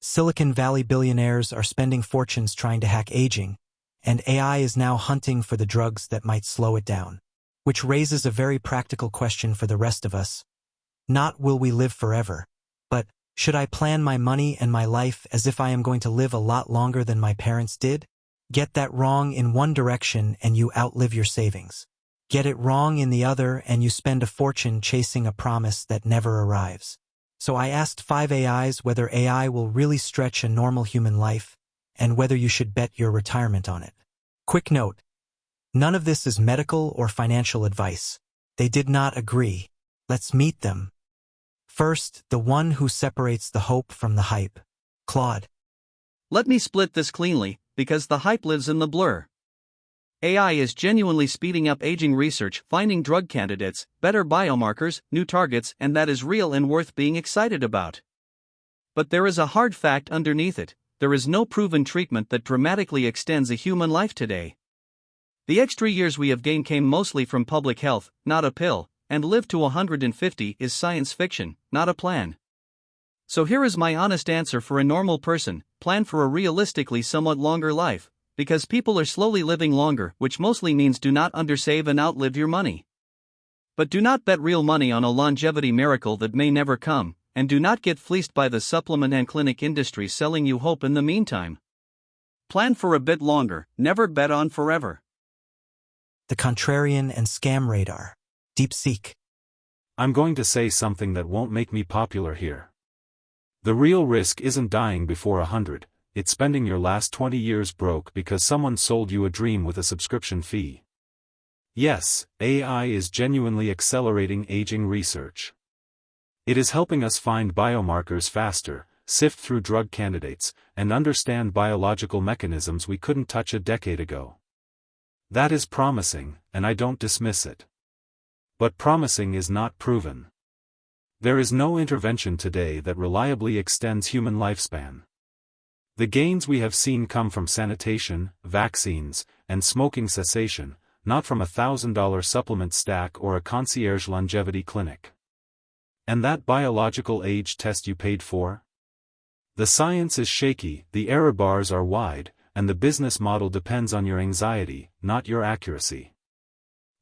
Silicon Valley billionaires are spending fortunes trying to hack aging, and AI is now hunting for the drugs that might slow it down. Which raises a very practical question for the rest of us. Not will we live forever, but should I plan my money and my life as if I am going to live a lot longer than my parents did? Get that wrong in one direction and you outlive your savings. Get it wrong in the other and you spend a fortune chasing a promise that never arrives. So I asked 5 AIs whether AI will really stretch a normal human life and whether you should bet your retirement on it. Quick note, none of this is medical or financial advice. They did not agree. Let's meet them. First, the one who separates the hope from the hype. Claude. Let me split this cleanly, because the hype lives in the blur. AI is genuinely speeding up aging research, finding drug candidates, better biomarkers, new targets, and that is real and worth being excited about. But there is a hard fact underneath it: there is no proven treatment that dramatically extends a human life today. The extra years we have gained came mostly from public health, not a pill, and live to 150 is science fiction, not a plan. So here is my honest answer for a normal person: plan for a realistically somewhat longer life. Because people are slowly living longer, which mostly means do not undersave and outlive your money. But do not bet real money on a longevity miracle that may never come, and do not get fleeced by the supplement and clinic industry selling you hope in the meantime. Plan for a bit longer, never bet on forever. The contrarian and scam radar. DeepSeek. I'm going to say something that won't make me popular here. The real risk isn't dying before 100. It's spending your last 20 years broke because someone sold you a dream with a subscription fee. Yes, AI is genuinely accelerating aging research. It is helping us find biomarkers faster, sift through drug candidates, and understand biological mechanisms we couldn't touch a decade ago. That is promising, and I don't dismiss it. But promising is not proven. There is no intervention today that reliably extends human lifespan. The gains we have seen come from sanitation, vaccines, and smoking cessation, not from a $1,000 supplement stack or a concierge longevity clinic. And that biological age test you paid for? The science is shaky, the error bars are wide, and the business model depends on your anxiety, not your accuracy.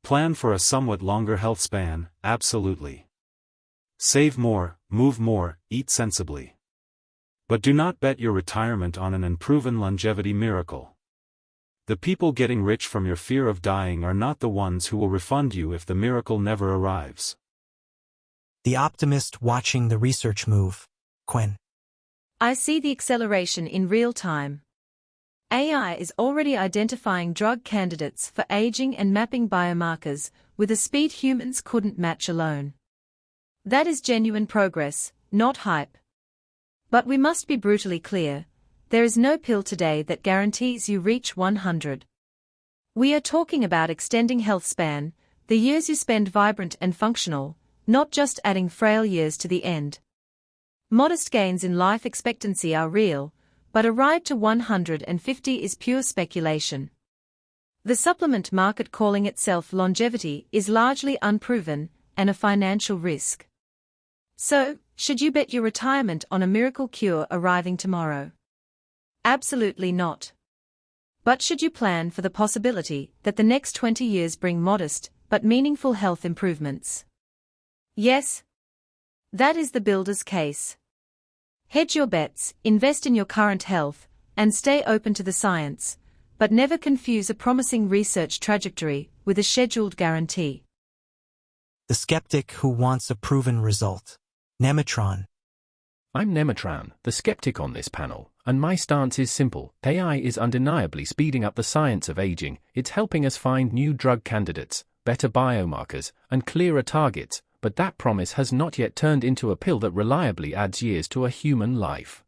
Plan for a somewhat longer health span, absolutely. Save more, move more, eat sensibly. But do not bet your retirement on an unproven longevity miracle. The people getting rich from your fear of dying are not the ones who will refund you if the miracle never arrives. The optimist watching the research move. Quen. I see the acceleration in real time. AI is already identifying drug candidates for aging and mapping biomarkers with a speed humans couldn't match alone. That is genuine progress, not hype. But we must be brutally clear, there is no pill today that guarantees you reach 100. We are talking about extending health span, the years you spend vibrant and functional, not just adding frail years to the end. Modest gains in life expectancy are real, but a ride to 150 is pure speculation. The supplement market calling itself longevity is largely unproven and a financial risk. So, should you bet your retirement on a miracle cure arriving tomorrow? Absolutely not. But should you plan for the possibility that the next 20 years bring modest but meaningful health improvements? Yes. That is the builder's case. Hedge your bets, invest in your current health, and stay open to the science, but never confuse a promising research trajectory with a scheduled guarantee. The skeptic who wants a proven result. Nemetron. I'm Nemetron, the skeptic on this panel, and my stance is simple. AI is undeniably speeding up the science of aging. It's helping us find new drug candidates, better biomarkers, and clearer targets, but that promise has not yet turned into a pill that reliably adds years to a human life.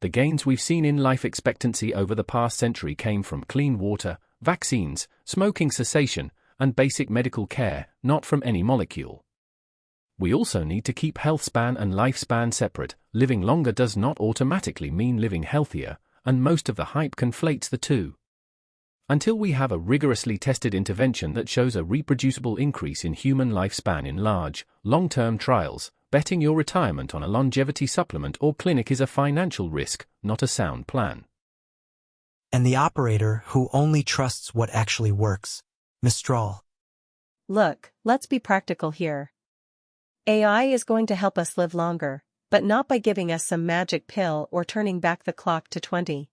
The gains we've seen in life expectancy over the past century came from clean water, vaccines, smoking cessation, and basic medical care, not from any molecule. We also need to keep health span and lifespan separate. Living longer does not automatically mean living healthier, and most of the hype conflates the two. Until we have a rigorously tested intervention that shows a reproducible increase in human lifespan in large, long-term trials, betting your retirement on a longevity supplement or clinic is a financial risk, not a sound plan. And the operator who only trusts what actually works. Mistral. Look, let's be practical here. AI is going to help us live longer, but not by giving us some magic pill or turning back the clock to 20.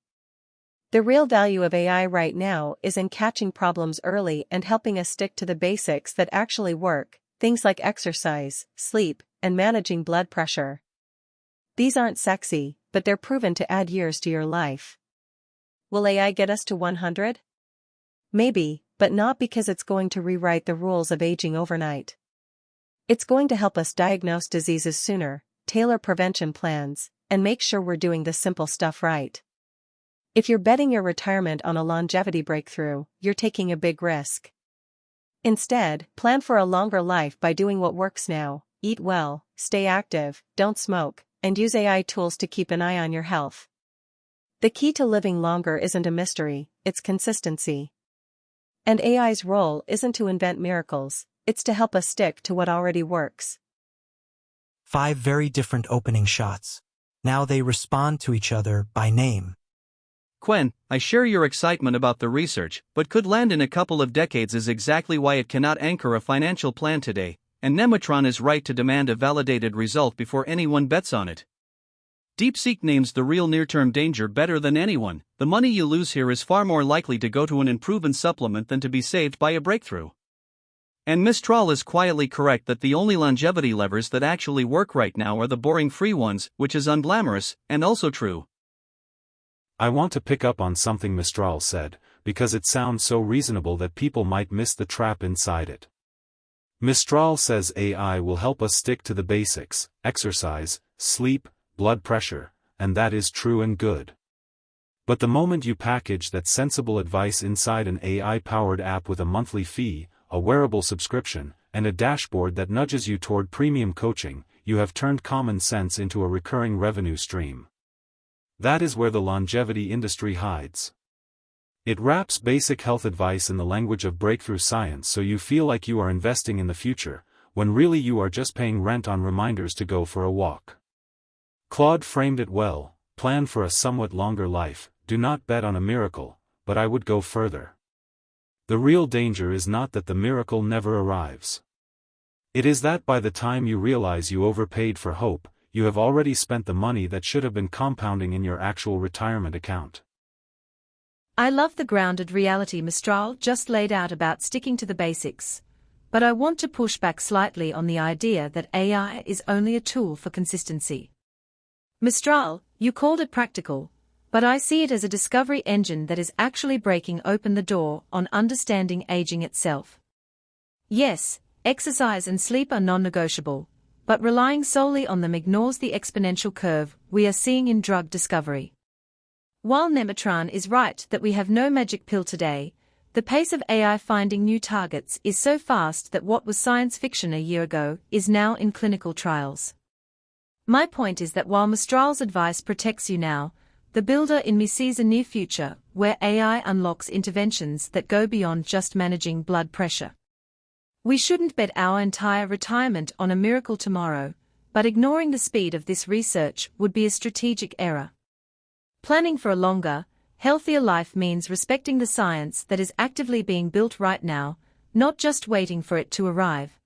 The real value of AI right now is in catching problems early and helping us stick to the basics that actually work, things like exercise, sleep, and managing blood pressure. These aren't sexy, but they're proven to add years to your life. Will AI get us to 100? Maybe, but not because it's going to rewrite the rules of aging overnight. It's going to help us diagnose diseases sooner, tailor prevention plans, and make sure we're doing the simple stuff right. If you're betting your retirement on a longevity breakthrough, you're taking a big risk. Instead, plan for a longer life by doing what works now: eat well, stay active, don't smoke, and use AI tools to keep an eye on your health. The key to living longer isn't a mystery, it's consistency. And AI's role isn't to invent miracles, it's to help us stick to what already works. 5 very different opening shots. Now they respond to each other by name. Quen, I share your excitement about the research, but could land in a couple of decades is exactly why it cannot anchor a financial plan today, and Nematron is right to demand a validated result before anyone bets on it. DeepSeek names the real near-term danger better than anyone. The money you lose here is far more likely to go to an unproven supplement than to be saved by a breakthrough. And Mistral is quietly correct that the only longevity levers that actually work right now are the boring free ones, which is unglamorous, and also true. I want to pick up on something Mistral said, because it sounds so reasonable that people might miss the trap inside it. Mistral says AI will help us stick to the basics: exercise, sleep, blood pressure, and that is true and good. But the moment you package that sensible advice inside an AI-powered app with a monthly fee, a wearable subscription, and a dashboard that nudges you toward premium coaching, you have turned common sense into a recurring revenue stream. That is where the longevity industry hides. It wraps basic health advice in the language of breakthrough science so you feel like you are investing in the future, when really you are just paying rent on reminders to go for a walk. Claude framed it well: plan for a somewhat longer life, do not bet on a miracle, but I would go further. The real danger is not that the miracle never arrives. It is that by the time you realize you overpaid for hope, you have already spent the money that should have been compounding in your actual retirement account. I love the grounded reality Mistral just laid out about sticking to the basics, but I want to push back slightly on the idea that AI is only a tool for consistency. Mistral, you called it practical, but I see it as a discovery engine that is actually breaking open the door on understanding aging itself. Yes, exercise and sleep are non-negotiable, but relying solely on them ignores the exponential curve we are seeing in drug discovery. While Nematron is right that we have no magic pill today, the pace of AI finding new targets is so fast that what was science fiction a year ago is now in clinical trials. My point is that while Mistral's advice protects you now, the builder in me sees a near future where AI unlocks interventions that go beyond just managing blood pressure. We shouldn't bet our entire retirement on a miracle tomorrow, but ignoring the speed of this research would be a strategic error. Planning for a longer, healthier life means respecting the science that is actively being built right now, not just waiting for it to arrive.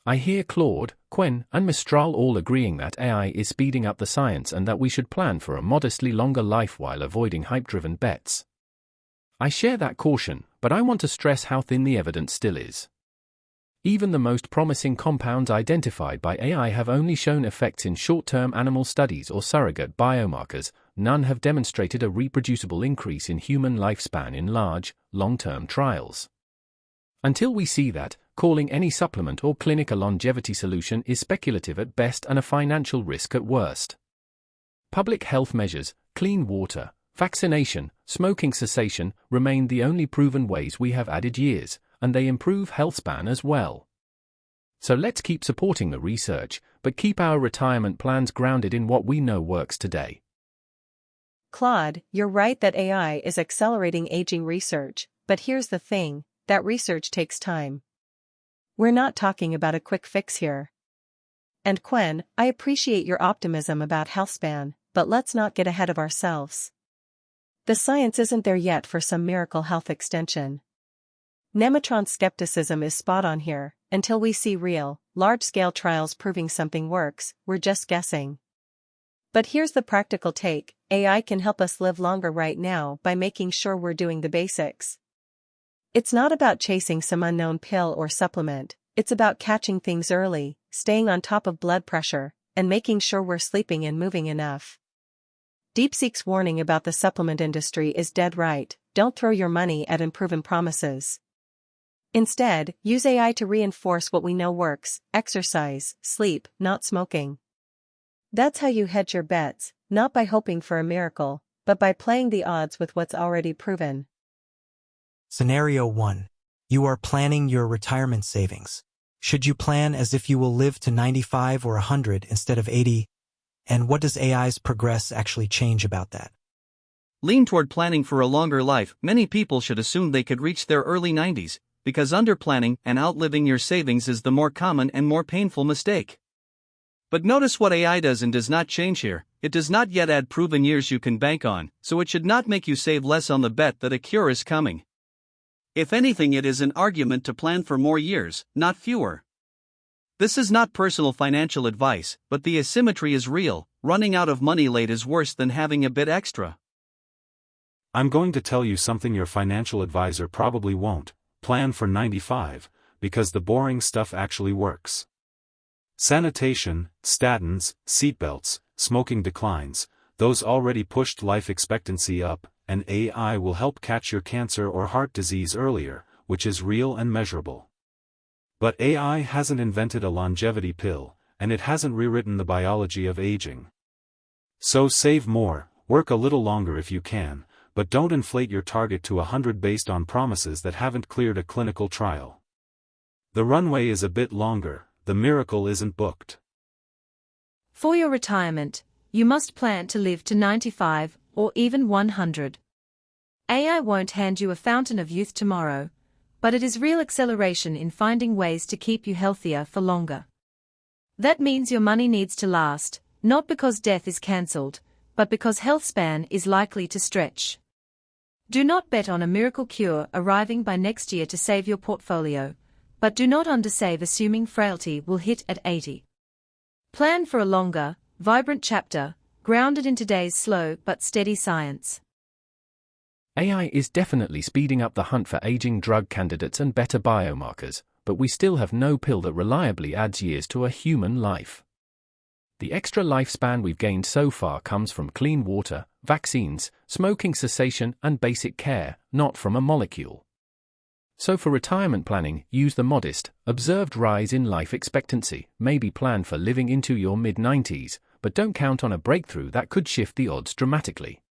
I hear Claude, Quen, and Mistral all agreeing that AI is speeding up the science and that we should plan for a modestly longer life while avoiding hype-driven bets. I share that caution, but I want to stress how thin the evidence still is. Even the most promising compounds identified by AI have only shown effects in short-term animal studies or surrogate biomarkers. None have demonstrated a reproducible increase in human lifespan in large, long-term trials. Until we see that, calling any supplement or clinic a longevity solution is speculative at best and a financial risk at worst. Public health measures, clean water, vaccination, smoking cessation remain the only proven ways we have added years, and they improve Healthspan as well. So let's keep supporting the research, but keep our retirement plans grounded in what we know works today. Claude, you're right that AI is accelerating aging research, but here's the thing, that research takes time. We're not talking about a quick fix here. And Quen, I appreciate your optimism about Healthspan, but let's not get ahead of ourselves. The science isn't there yet for some miracle health extension. Nematron's skepticism is spot on here. Until we see real, large-scale trials proving something works, we're just guessing. But here's the practical take: AI can help us live longer right now by making sure we're doing the basics. It's not about chasing some unknown pill or supplement, it's about catching things early, staying on top of blood pressure, and making sure we're sleeping and moving enough. DeepSeek's warning about the supplement industry is dead right: don't throw your money at unproven promises. Instead, use AI to reinforce what we know works: exercise, sleep, not smoking. That's how you hedge your bets, not by hoping for a miracle, but by playing the odds with what's already proven. Scenario 1. You are planning your retirement savings. Should you plan as if you will live to 95 or 100 instead of 80? And what does AI's progress actually change about that? Lean toward planning for a longer life. Many people should assume they could reach their early 90s, because underplanning and outliving your savings is the more common and more painful mistake. But notice what AI does and does not change here: it does not yet add proven years you can bank on, so it should not make you save less on the bet that a cure is coming. If anything, it is an argument to plan for more years, not fewer. This is not personal financial advice, but the asymmetry is real. Running out of money late is worse than having a bit extra. I'm going to tell you something your financial advisor probably won't: plan for 95, because the boring stuff actually works. Sanitation, statins, seatbelts, smoking declines, those already pushed life expectancy up, and AI will help catch your cancer or heart disease earlier, which is real and measurable. But AI hasn't invented a longevity pill, and it hasn't rewritten the biology of aging. So save more, work a little longer if you can, but don't inflate your target to 100 based on promises that haven't cleared a clinical trial. The runway is a bit longer, the miracle isn't booked. For your retirement, you must plan to live to 95 or even 100. AI won't hand you a fountain of youth tomorrow, but it is real acceleration in finding ways to keep you healthier for longer. That means your money needs to last, not because death is cancelled, but because Healthspan is likely to stretch. Do not bet on a miracle cure arriving by next year to save your portfolio, but do not undersave assuming frailty will hit at 80. Plan for a longer, vibrant chapter, grounded in today's slow but steady science. AI is definitely speeding up the hunt for aging drug candidates and better biomarkers, but we still have no pill that reliably adds years to a human life. The extra lifespan we've gained so far comes from clean water, vaccines, smoking cessation, and basic care, not from a molecule. So for retirement planning, use the modest, observed rise in life expectancy. Maybe plan for living into your mid-90s, but don't count on a breakthrough that could shift the odds dramatically.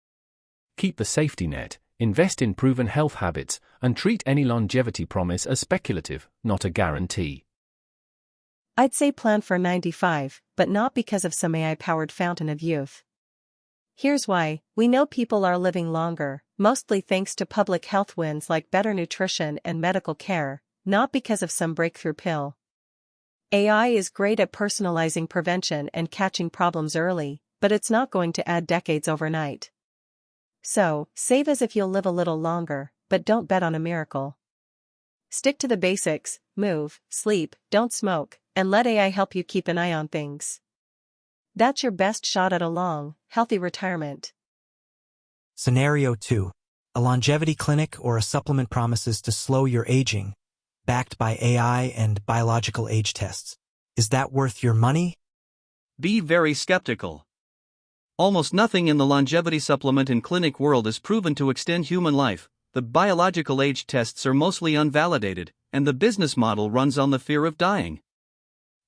Keep the safety net, invest in proven health habits, and treat any longevity promise as speculative, not a guarantee. I'd say plan for 95, but not because of some AI-powered fountain of youth. Here's why: we know people are living longer, mostly thanks to public health wins like better nutrition and medical care, not because of some breakthrough pill. AI is great at personalizing prevention and catching problems early, but it's not going to add decades overnight. So, save as if you'll live a little longer, but don't bet on a miracle. Stick to the basics: move, sleep, don't smoke, and let AI help you keep an eye on things. That's your best shot at a long, healthy retirement. Scenario 2. A longevity clinic or a supplement promises to slow your aging, backed by AI and biological age tests. Is that worth your money? Be very skeptical. Almost nothing in the longevity supplement and clinic world is proven to extend human life. The biological age tests are mostly unvalidated, and the business model runs on the fear of dying.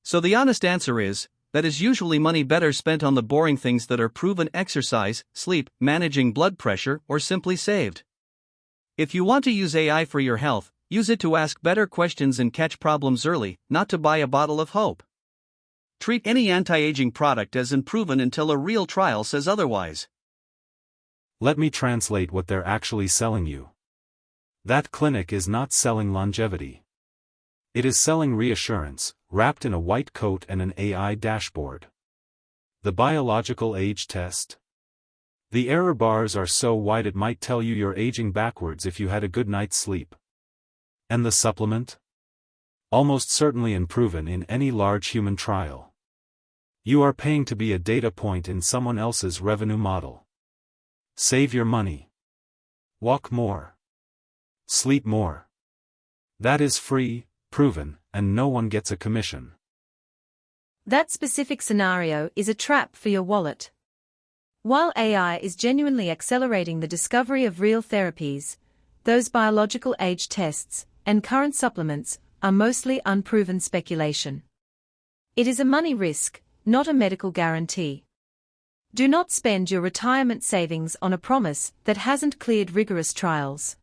So the honest answer is, that is usually money better spent on the boring things that are proven: exercise, sleep, managing blood pressure, or simply saved. If you want to use AI for your health, use it to ask better questions and catch problems early, not to buy a bottle of hope. Treat any anti-aging product as unproven until a real trial says otherwise. Let me translate what they're actually selling you. That clinic is not selling longevity. It is selling reassurance, wrapped in a white coat and an AI dashboard. The biological age test. The error bars are so wide it might tell you you're aging backwards if you had a good night's sleep. And the supplement? Almost certainly unproven in any large human trial. You are paying to be a data point in someone else's revenue model. Save your money. Walk more. Sleep more. That is free, proven, and no one gets a commission. That specific scenario is a trap for your wallet. While AI is genuinely accelerating the discovery of real therapies, those biological age tests and current supplements are mostly unproven speculation. It is a money risk, not a medical guarantee. Do not spend your retirement savings on a promise that hasn't cleared rigorous trials.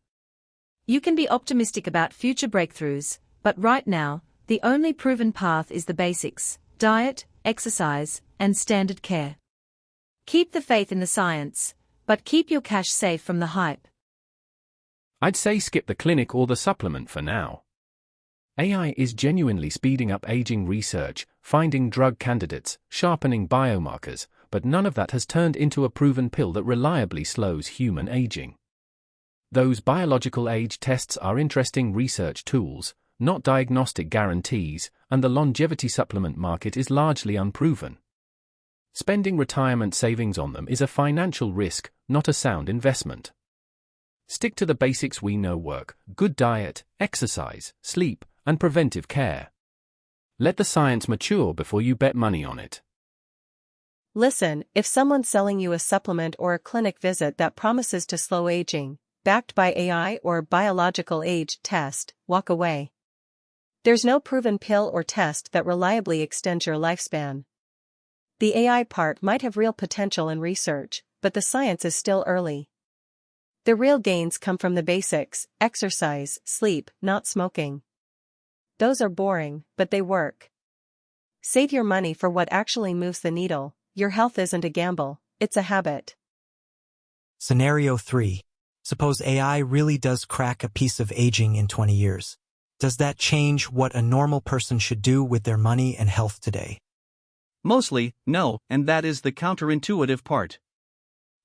You can be optimistic about future breakthroughs, but right now, the only proven path is the basics: diet, exercise, and standard care. Keep the faith in the science, but keep your cash safe from the hype. I'd say skip the clinic or the supplement for now. AI is genuinely speeding up aging research, finding drug candidates, sharpening biomarkers, but none of that has turned into a proven pill that reliably slows human aging. Those biological age tests are interesting research tools, not diagnostic guarantees, and the longevity supplement market is largely unproven. Spending retirement savings on them is a financial risk, not a sound investment. Stick to the basics we know work: good diet, exercise, sleep, and preventive care. Let the science mature before you bet money on it. Listen, if someone's selling you a supplement or a clinic visit that promises to slow aging, backed by AI or biological age test, walk away. There's no proven pill or test that reliably extends your lifespan. The AI part might have real potential in research, but the science is still early. The real gains come from the basics: exercise, sleep, not smoking. Those are boring, but they work. Save your money for what actually moves the needle. Your health isn't a gamble, it's a habit. Scenario 3. Suppose AI really does crack a piece of aging in 20 years. Does that change what a normal person should do with their money and health today? Mostly, no, and that is the counterintuitive part.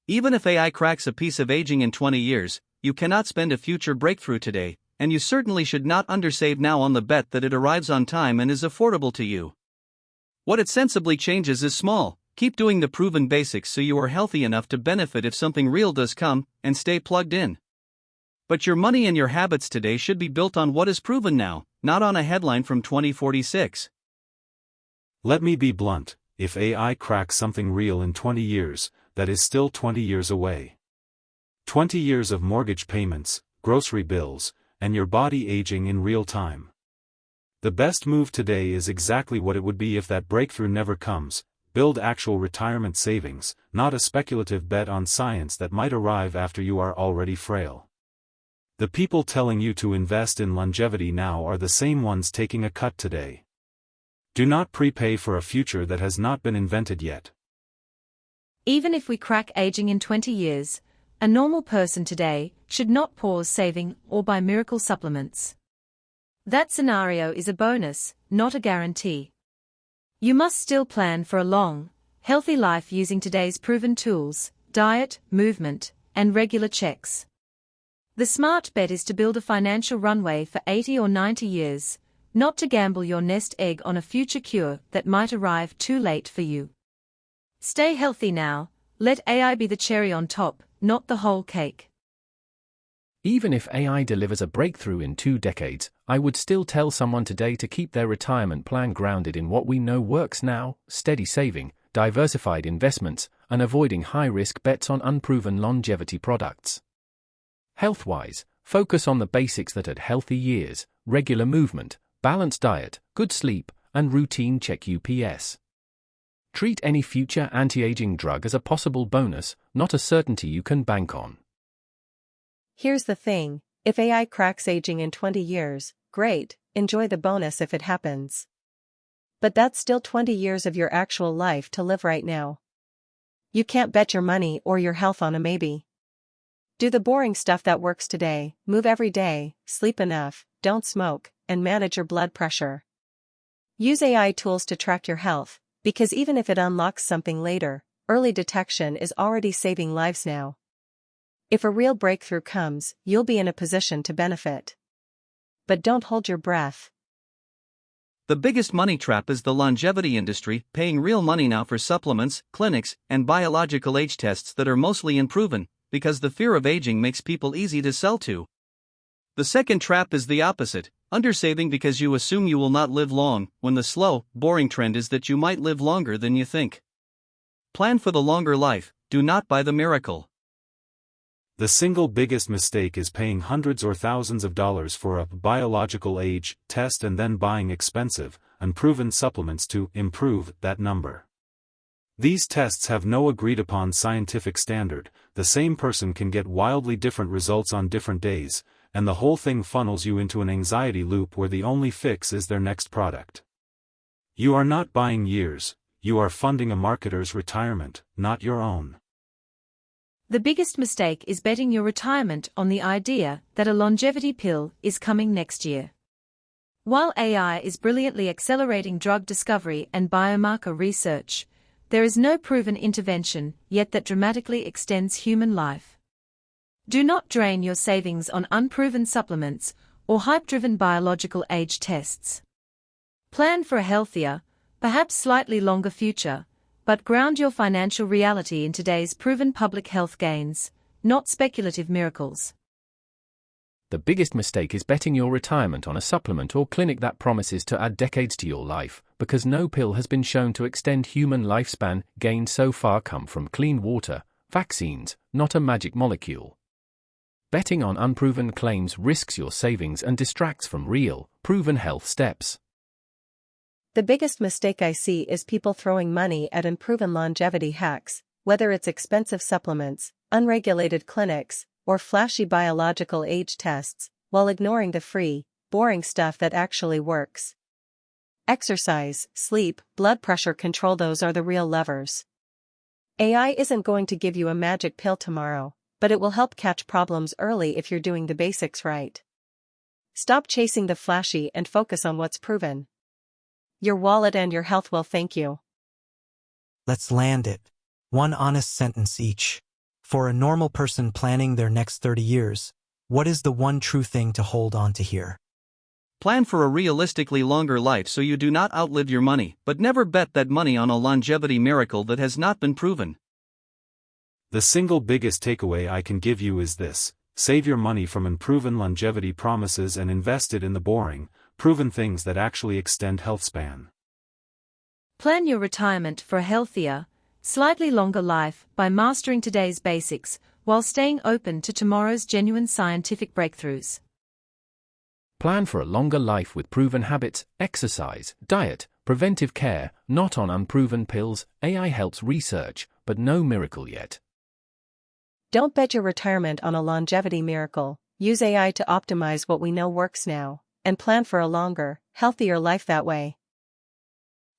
Even if AI cracks a piece of aging in 20 years, you cannot spend a future breakthrough today, and you certainly should not undersave now on the bet that it arrives on time and is affordable to you. What it sensibly changes is small: keep doing the proven basics so you are healthy enough to benefit if something real does come, and stay plugged in. But your money and your habits today should be built on what is proven now, not on a headline from 2046. Let me be blunt: if AI cracks something real in 20 years, that is still 20 years away. 20 years of mortgage payments, grocery bills, and your body aging in real time. The best move today is exactly what it would be if that breakthrough never comes: build actual retirement savings, not a speculative bet on science that might arrive after you are already frail. The people telling you to invest in longevity now are the same ones taking a cut today. Do not prepay for a future that has not been invented yet. Even if we crack aging in 20 years, a normal person today should not pause saving or buy miracle supplements. That scenario is a bonus, not a guarantee. You must still plan for a long, healthy life using today's proven tools: diet, movement, and regular checks. The smart bet is to build a financial runway for 80 or 90 years, not to gamble your nest egg on a future cure that might arrive too late for you. Stay healthy now, let AI be the cherry on top, not the whole cake. Even if AI delivers a breakthrough in 2 decades, I would still tell someone today to keep their retirement plan grounded in what we know works now: steady saving, diversified investments, and avoiding high-risk bets on unproven longevity products. Health-wise, focus on the basics that add healthy years: regular movement, balanced diet, good sleep, and routine check UPS. Treat any future anti-aging drug as a possible bonus, not a certainty you can bank on. Here's the thing: if AI cracks aging in 20 years, great, enjoy the bonus if it happens. But that's still 20 years of your actual life to live right now. You can't bet your money or your health on a maybe. Do the boring stuff that works today, move every day, sleep enough, don't smoke, and manage your blood pressure. Use AI tools to track your health, because even if it unlocks something later, early detection is already saving lives now. If a real breakthrough comes, you'll be in a position to benefit. But don't hold your breath. The biggest money trap is the longevity industry, paying real money now for supplements, clinics, and biological age tests that are mostly unproven, because the fear of aging makes people easy to sell to. The second trap is the opposite, undersaving because you assume you will not live long, when the slow, boring trend is that you might live longer than you think. Plan for the longer life, do not buy the miracle. The single biggest mistake is paying hundreds or thousands of dollars for a biological age test and then buying expensive, unproven supplements to improve that number. These tests have no agreed-upon scientific standard. The same person can get wildly different results on different days, and the whole thing funnels you into an anxiety loop where the only fix is their next product. You are not buying years, you are funding a marketer's retirement, not your own. The biggest mistake is betting your retirement on the idea that a longevity pill is coming next year. While AI is brilliantly accelerating drug discovery and biomarker research, there is no proven intervention yet that dramatically extends human life. Do not drain your savings on unproven supplements or hype-driven biological age tests. Plan for a healthier, perhaps slightly longer future, but ground your financial reality in today's proven public health gains, not speculative miracles. The biggest mistake is betting your retirement on a supplement or clinic that promises to add decades to your life, because no pill has been shown to extend human lifespan. Gains so far come from clean water, vaccines, not a magic molecule. Betting on unproven claims risks your savings and distracts from real, proven health steps. The biggest mistake I see is people throwing money at unproven longevity hacks, whether it's expensive supplements, unregulated clinics, or flashy biological age tests, while ignoring the free, boring stuff that actually works. Exercise, sleep, blood pressure control, those are the real levers. AI isn't going to give you a magic pill tomorrow, but it will help catch problems early if you're doing the basics right. Stop chasing the flashy and focus on what's proven. Your wallet and your health will thank you. Let's land it. One honest sentence each. For a normal person planning their next 30 years, what is the one true thing to hold on to here? Plan for a realistically longer life so you do not outlive your money, but never bet that money on a longevity miracle that has not been proven. The single biggest takeaway I can give you is this: save your money from unproven longevity promises and invest it in the boring, proven things that actually extend health span. Plan your retirement for a healthier, slightly longer life by mastering today's basics while staying open to tomorrow's genuine scientific breakthroughs. Plan for a longer life with proven habits, exercise, diet, preventive care, not on unproven pills. AI helps research, but no miracle yet. Don't bet your retirement on a longevity miracle. Use AI to optimize what we know works now, and plan for a longer, healthier life that way.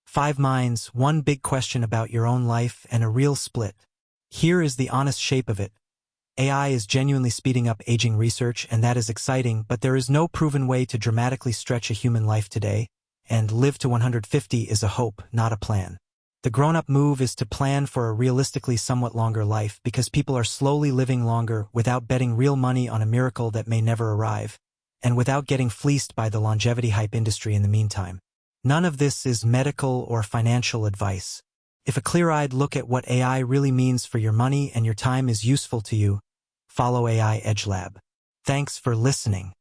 5 minds, one big question about your own life and a real split. Here is the honest shape of it. AI is genuinely speeding up aging research, and that is exciting, but there is no proven way to dramatically stretch a human life today, and live to 150 is a hope, not a plan. The grown-up move is to plan for a realistically somewhat longer life because people are slowly living longer without betting real money on a miracle that may never arrive, and without getting fleeced by the longevity hype industry in the meantime. None of this is medical or financial advice. If a clear-eyed look at what AI really means for your money and your time is useful to you, follow AI Edge Lab. Thanks for listening.